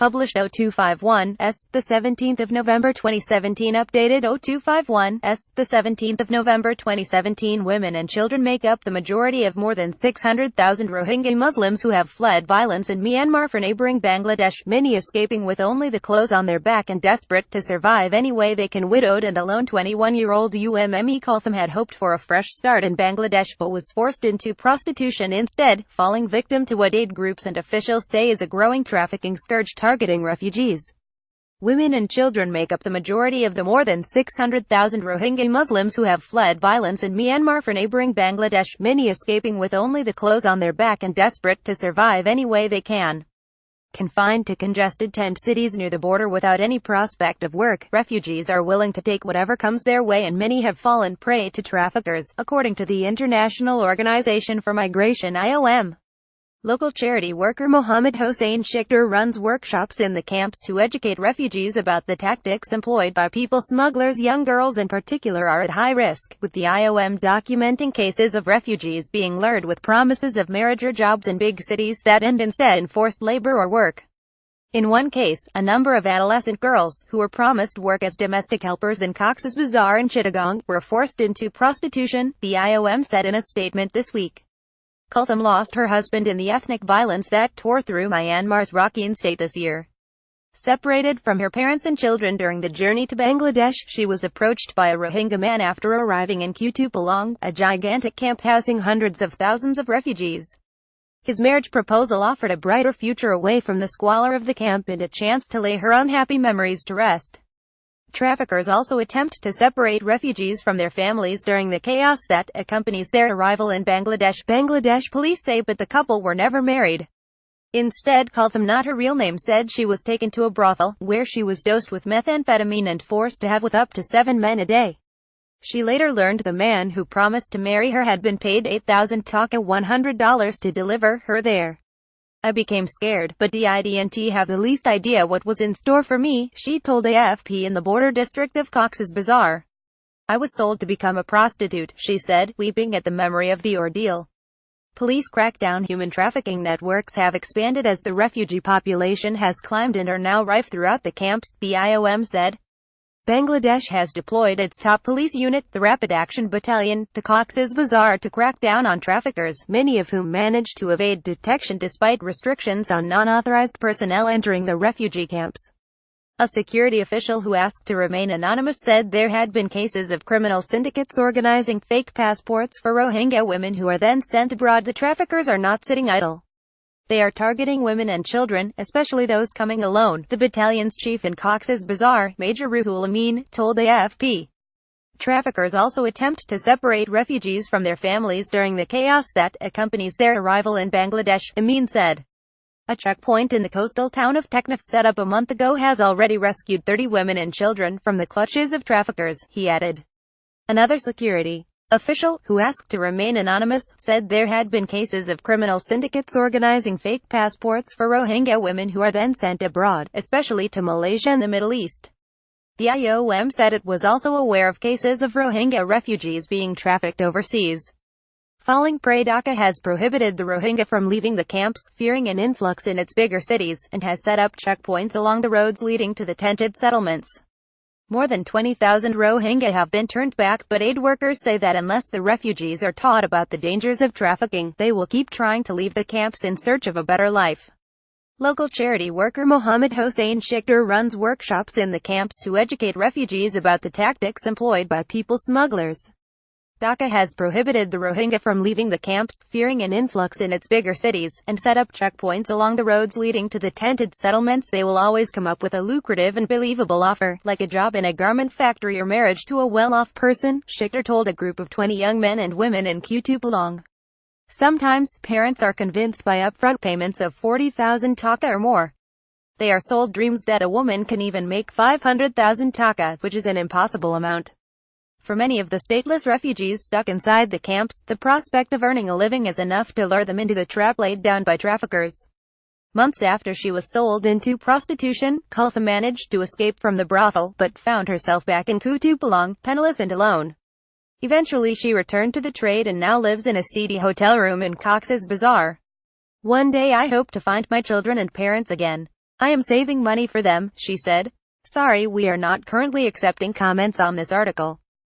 Published 0251s, the 17th of November 2017. Updated 0251s, the 17th of November 2017. Women and children make up the majority of more than 600,000 Rohingya Muslims who have fled violence in Myanmar for neighbouring Bangladesh, many escaping with only the clothes on their back and desperate to survive any way they can. Widowed and alone 21-year-old Umme Kulthum had hoped for a fresh start in Bangladesh but was forced into prostitution instead, falling victim to what aid groups and officials say is a growing trafficking scourge targeting refugees. Women and children make up the majority of the more than 600,000 Rohingya Muslims who have fled violence in Myanmar for neighbouring Bangladesh, many escaping with only the clothes on their back and desperate to survive any way they can. Confined to congested tent cities near the border without any prospect of work, refugees are willing to take whatever comes their way, and many have fallen prey to traffickers, according to the International Organization for Migration (IOM). Local charity worker Mohammed Hossein Shikhtar runs workshops in the camps to educate refugees about the tactics employed by people smugglers. Young girls in particular are at high risk, with the IOM documenting cases of refugees being lured with promises of marriage or jobs in big cities that end instead in forced labor or work. In one case, a number of adolescent girls, who were promised work as domestic helpers in Cox's Bazar and Chittagong, were forced into prostitution, the IOM said in a statement this week. Kulthum lost her husband in the ethnic violence that tore through Myanmar's Rakhine state this year. Separated from her parents and children during the journey to Bangladesh, she was approached by a Rohingya man after arriving in Kutupalong, a gigantic camp housing hundreds of thousands of refugees. His marriage proposal offered a brighter future away from the squalor of the camp and a chance to lay her unhappy memories to rest. Traffickers also attempt to separate refugees from their families during the chaos that accompanies their arrival in Bangladesh, police say, but the couple were never married. Instead, Kulthum, not her real name, said she was taken to a brothel, where she was dosed with methamphetamine and forced to have with up to 7 men a day. She later learned the man who promised to marry her had been paid 8,000 taka $100 to deliver her there. I became scared, but didn't have the least idea what was in store for me, she told AFP in the border district of Cox's Bazar. I was sold to become a prostitute, she said, weeping at the memory of the ordeal. Police crackdown. Human trafficking networks have expanded as the refugee population has climbed and are now rife throughout the camps, the IOM said. Bangladesh has deployed its top police unit, the Rapid Action Battalion, to Cox's Bazar to crack down on traffickers, many of whom managed to evade detection despite restrictions on non-authorized personnel entering the refugee camps. A security official who asked to remain anonymous said there had been cases of criminal syndicates organizing fake passports for Rohingya women who are then sent abroad. The traffickers are not sitting idle. They are targeting women and children, especially those coming alone, the battalion's chief in Cox's Bazar, Major Ruhul Amin, told AFP. Traffickers also attempt to separate refugees from their families during the chaos that accompanies their arrival in Bangladesh, Amin said. A checkpoint in the coastal town of Teknaf set up a month ago has already rescued 30 women and children from the clutches of traffickers, he added. Another security official, who asked to remain anonymous, said there had been cases of criminal syndicates organizing fake passports for Rohingya women who are then sent abroad, especially to Malaysia and the Middle East. The IOM said it was also aware of cases of Rohingya refugees being trafficked overseas. Falling prey. Dhaka has prohibited the Rohingya from leaving the camps, fearing an influx in its bigger cities, and has set up checkpoints along the roads leading to the tented settlements. More than 20,000 Rohingya have been turned back, but aid workers say that unless the refugees are taught about the dangers of trafficking, they will keep trying to leave the camps in search of a better life. Local charity worker Mohammed Hossein Shikhtar runs workshops in the camps to educate refugees about the tactics employed by people smugglers. Dhaka has prohibited the Rohingya from leaving the camps, fearing an influx in its bigger cities, and set up checkpoints along the roads leading to the tented settlements. They will always come up with a lucrative and believable offer, like a job in a garment factory or marriage to a well-off person, Shikhtar told a group of 20 young men and women in Kutupalong. Sometimes, parents are convinced by upfront payments of 40,000 taka or more. They are sold dreams that a woman can even make 500,000 taka, which is an impossible amount. For many of the stateless refugees stuck inside the camps, the prospect of earning a living is enough to lure them into the trap laid down by traffickers. Months after she was sold into prostitution, Kulthum managed to escape from the brothel, but found herself back in Kutupalong, penniless and alone. Eventually she returned to the trade and now lives in a seedy hotel room in Cox's Bazar. One day I hope to find my children and parents again. I am saving money for them, she said. Sorry, we are not currently accepting comments on this article.